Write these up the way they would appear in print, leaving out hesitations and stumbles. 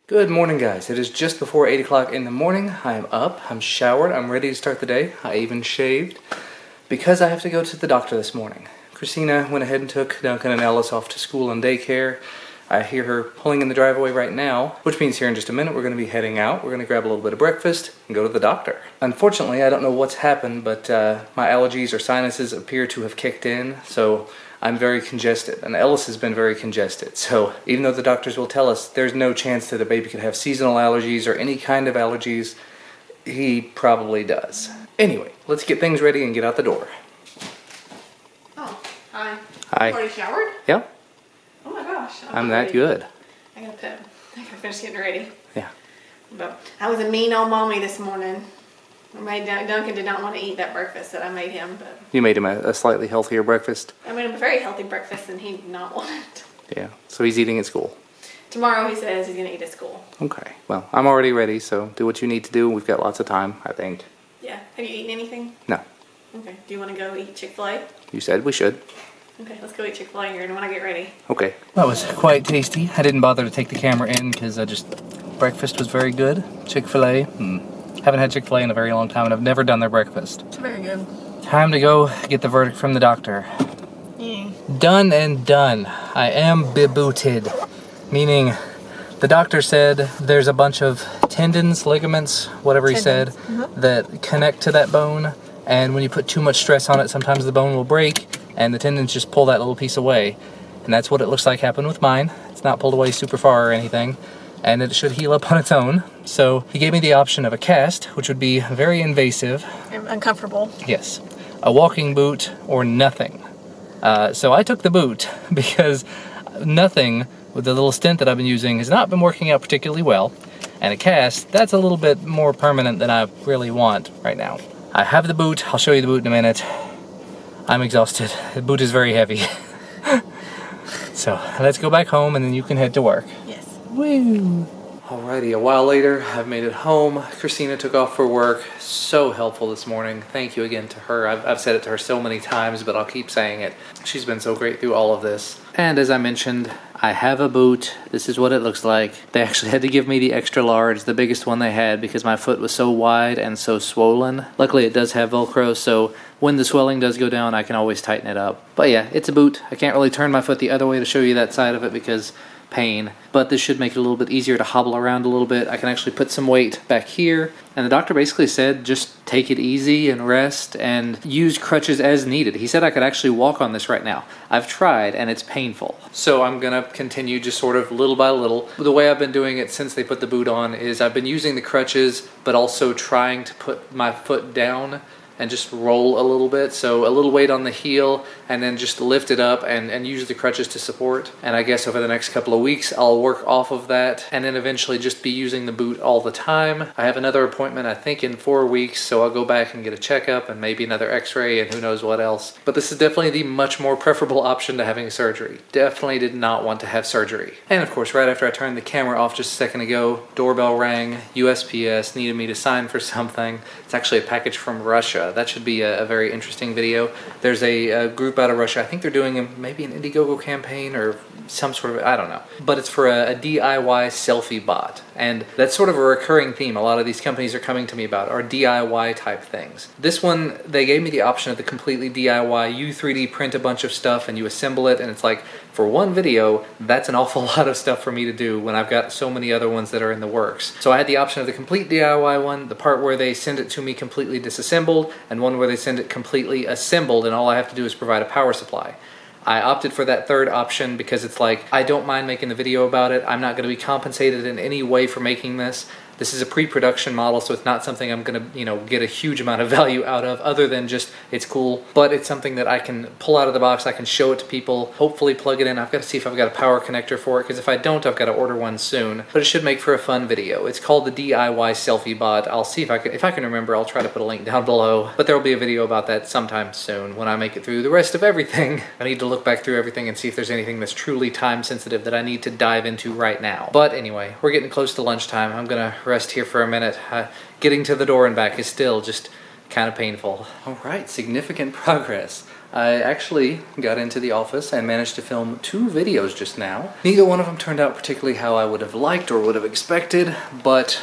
Good morning, guys. It is just before 8 o'clock in the morning. I am up, I'm showered, I'm ready to start the day. I even shaved because I have to go to the doctor this morning. Christina went ahead and took Duncan and Ellis off to school and daycare. I hear her pulling in the driveway right now, which means here in just a minute we're going to be heading out. We're going to grab a little bit of breakfast and go to the doctor. Unfortunately, I don't know what's happened, but my allergies or sinuses appear to have kicked in, so I'm very congested, and Ellis has been very congested. So even though the doctors will tell us there's no chance that a baby could have seasonal allergies or any kind of allergies, he probably does. Anyway, let's get things ready and get out the door. Oh, hi. Hi. You already showered? Yeah. Oh my gosh. I'm that good. I gotta finish getting ready. Yeah. But I was a mean old mommy this morning. Duncan did not want to eat that breakfast that I made him, but You made him a slightly healthier breakfast? I made him a very healthy breakfast and he did not want it. Yeah. So he's eating at school? Tomorrow he says he's gonna eat at school. Okay. Well, I'm already ready, so do what you need to do. We've got lots of time, I think. Yeah. Have you eaten anything? No. Okay. Do you want to go eat Chick-fil-A? You said we should. Okay, let's go eat Chick-fil-A here when I get ready. Okay. That was quite tasty. I didn't bother to take the camera in because breakfast was very good. Chick-fil-A. Haven't had Chick-fil-A in a very long time and I've never done their breakfast. It's very good. Time to go get the verdict from the doctor. Done and done. I am bebooted. Meaning the doctor said there's a bunch of tendons, ligaments, whatever he said, that connect to that bone. And when you put too much stress on it, sometimes the bone will break and the tendons just pull that little piece away. And that's what it looks like happened with mine. It's not pulled away super far or anything. And it should heal up on its own. So he gave me the option of a cast, which would be very invasive. And uncomfortable. Yes. A walking boot or nothing. So I took the boot because nothing with the little stent that I've been using has not been working out particularly well. And a cast, that's a little bit more permanent than I really want right now. I have the boot. I'll show you the boot in a minute. I'm exhausted. The boot is very heavy. So let's go back home and then you can head to work. Yes. Woo! Alrighty, a while later, I've made it home. Christina took off for work. So helpful this morning. Thank you again to her. I've said it to her so many times, but I'll keep saying it. She's been so great through all of this. And as I mentioned, I have a boot. This is what it looks like. They actually had to give me the extra large, the biggest one they had, because my foot was so wide and so swollen. Luckily, it does have Velcro, so when the swelling does go down, I can always tighten it up. But yeah, it's a boot. I can't really turn my foot the other way to show you that side of it because pain, but this should make it a little bit easier to hobble around a little bit. I can actually put some weight back here, and the doctor basically said just take it easy and rest and use crutches as needed. He said I could actually walk on this right now. I've tried and it's painful. So I'm gonna continue just sort of little by little. The way I've been doing it since they put the boot on is I've been using the crutches but also trying to put my foot down and just roll a little bit. So a little weight on the heel and then just lift it up and use the crutches to support. And I guess over the next couple of weeks, I'll work off of that and then eventually just be using the boot all the time. I have another appointment, I think in 4 weeks, so I'll go back and get a checkup and maybe another x-ray and who knows what else. But this is definitely the much more preferable option to having surgery. Definitely did not want to have surgery. And of course, right after I turned the camera off just a second ago, doorbell rang, USPS needed me to sign for something. It's actually a package from Russia. That should be a very interesting video. There's a group out of Russia. I think they're doing maybe an Indiegogo campaign or some sort of, I don't know. But it's for a DIY selfie bot. And that's sort of a recurring theme a lot of these companies are coming to me about, are DIY type things. This one, they gave me the option of the completely DIY. You 3D print a bunch of stuff and you assemble it, and it's like, for one video, that's an awful lot of stuff for me to do when I've got so many other ones that are in the works. So I had the option of the complete DIY one, the part where they send it to me completely disassembled, and one where they send it completely assembled and all I have to do is provide a power supply. I opted for that third option because it's like, I don't mind making the video about it. I'm not going to be compensated in any way for making this. This is a pre-production model, so it's not something I'm going to, get a huge amount of value out of other than just it's cool. But it's something that I can pull out of the box, I can show it to people, hopefully plug it in. I've got to see if I've got a power connector for it, because if I don't, I've got to order one soon. But it should make for a fun video. It's called the DIY Selfie Bot. I'll see if I can remember, I'll try to put a link down below. But there will be a video about that sometime soon when I make it through the rest of everything. I need to look back through everything and see if there's anything that's truly time sensitive that I need to dive into right now. But anyway, we're getting close to lunchtime. I'm gonna rest here for a minute. Getting to the door and back is still just kind of painful. All right, significant progress. I actually got into the office and managed to film 2 videos just now. Neither one of them turned out particularly how I would have liked or would have expected, but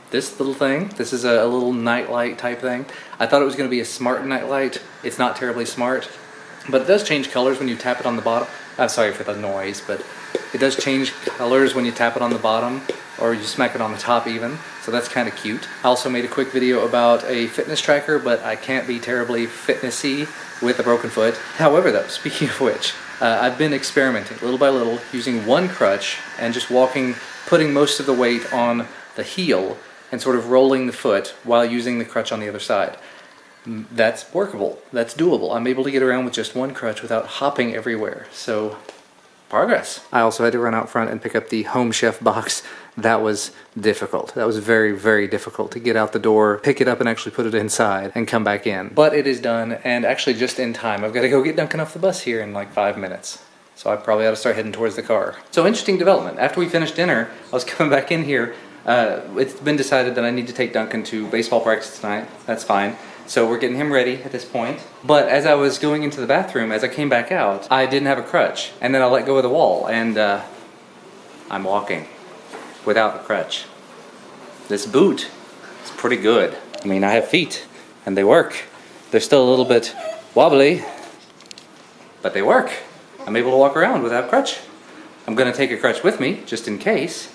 this little thing, this is a little nightlight type thing. I thought it was going to be a smart nightlight. It's not terribly smart, but it does change colors when you tap it on the bottom. I'm sorry for the noise, but it does change colors when you tap it on the bottom, or you smack it on the top even, so that's kind of cute. I also made a quick video about a fitness tracker, but I can't be terribly fitnessy with a broken foot. However though, speaking of which, I've been experimenting little by little using one crutch and just walking, putting most of the weight on the heel and sort of rolling the foot while using the crutch on the other side. That's workable, that's doable. I'm able to get around with just one crutch without hopping everywhere, so progress. I also had to run out front and pick up the Home Chef box. That was difficult. That was very, very difficult to get out the door, pick it up and actually put it inside and come back in. But it is done, and actually just in time. I've got to go get Duncan off the bus here in like 5 minutes. So I probably ought to start heading towards the car. So interesting development. After we finished dinner, I was coming back in here. It's been decided that I need to take Duncan to baseball practice tonight. That's fine. So we're getting him ready at this point. But as I was going into the bathroom, as I came back out, I didn't have a crutch. And then I let go of the wall, and I'm walking without a crutch. This boot is pretty good. I mean, I have feet, and they work. They're still a little bit wobbly, but they work. I'm able to walk around without a crutch. I'm gonna take a crutch with me, just in case.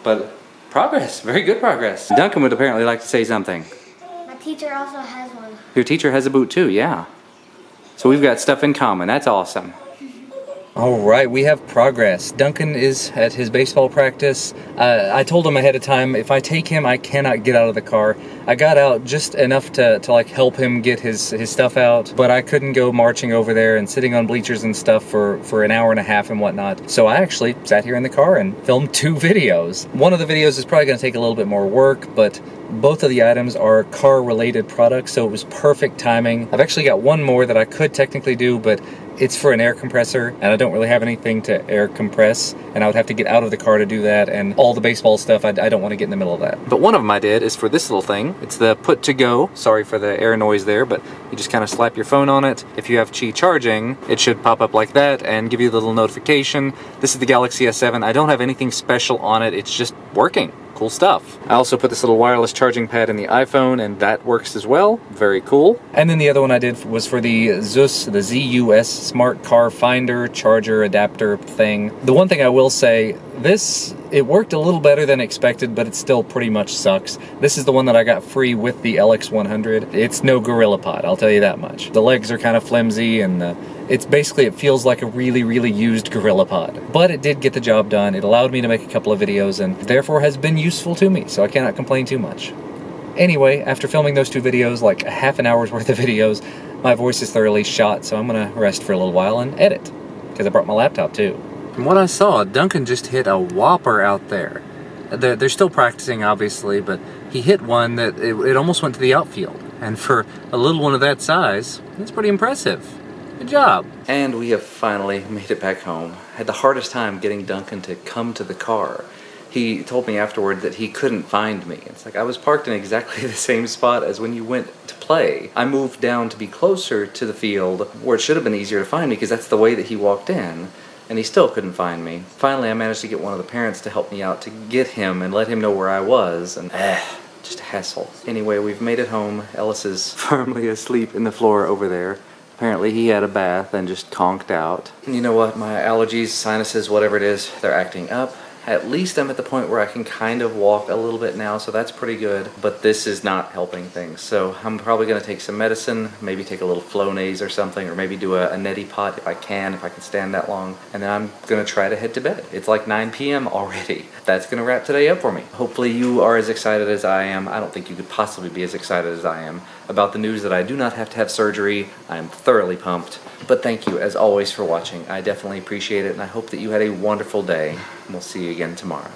But progress, very good progress. Duncan would apparently like to say something. My teacher also has one. Your teacher has a boot too, yeah. So we've got stuff in common, that's awesome. All right, we have progress. Duncan is at his baseball practice. I told him ahead of time, if I take him, I cannot get out of the car. I got out just enough to like help him get his stuff out, but I couldn't go marching over there and sitting on bleachers and stuff for an hour and a half and whatnot. So I actually sat here in the car and filmed 2 videos. One of the videos is probably gonna take a little bit more work, but both of the items are car-related products, so it was perfect timing. I've actually got one more that I could technically do, but it's for an air compressor, and I don't really have anything to air compress, and I would have to get out of the car to do that, and all the baseball stuff, I don't want to get in the middle of that. But one of them I did is for this little thing. It's the put to go. Sorry for the air noise there, but you just kind of slap your phone on it. If you have Qi charging, it should pop up like that and give you the little notification. This is the Galaxy S7. I don't have anything special on it. It's just working. Cool stuff. I also put this little wireless charging pad in the iPhone, and that works as well. Very cool. And then the other one I did was for the ZUS, the ZUS Smart Car Finder Charger Adapter thing. The one thing I will say, it worked a little better than expected, but it still pretty much sucks. This is the one that I got free with the LX100. It's no GorillaPod, I'll tell you that much. The legs are kind of flimsy, and it feels like a really, really used GorillaPod. But it did get the job done. It allowed me to make a couple of videos, and therefore has been useful to me, so I cannot complain too much. Anyway, after filming those 2 videos, like a half an hour's worth of videos, my voice is thoroughly shot, so I'm gonna rest for a little while and edit, because I brought my laptop too. From what I saw, Duncan just hit a whopper out there. They're still practicing, obviously, but he hit one that it almost went to the outfield. And for a little one of that size, that's pretty impressive. Good job. And we have finally made it back home. I had the hardest time getting Duncan to come to the car. He told me afterward that he couldn't find me. It's like I was parked in exactly the same spot as when you went to play. I moved down to be closer to the field where it should have been easier to find me because that's the way that he walked in. And he still couldn't find me. Finally, I managed to get one of the parents to help me out to get him and let him know where I was, and just a hassle. Anyway, we've made it home. Ellis is firmly asleep in the floor over there. Apparently he had a bath and just conked out. And you know what? My allergies, sinuses, whatever it is, they're acting up. At least I'm at the point where I can kind of walk a little bit now, so that's pretty good. But this is not helping things. So I'm probably going to take some medicine, maybe take a little Flonase or something, or maybe do a neti pot if I can stand that long. And then I'm going to try to head to bed. It's like 9 p.m. already. That's going to wrap today up for me. Hopefully you are as excited as I am. I don't think you could possibly be as excited as I am about the news that I do not have to have surgery. I am thoroughly pumped. But thank you, as always, for watching. I definitely appreciate it, and I hope that you had a wonderful day. And we'll see you again tomorrow.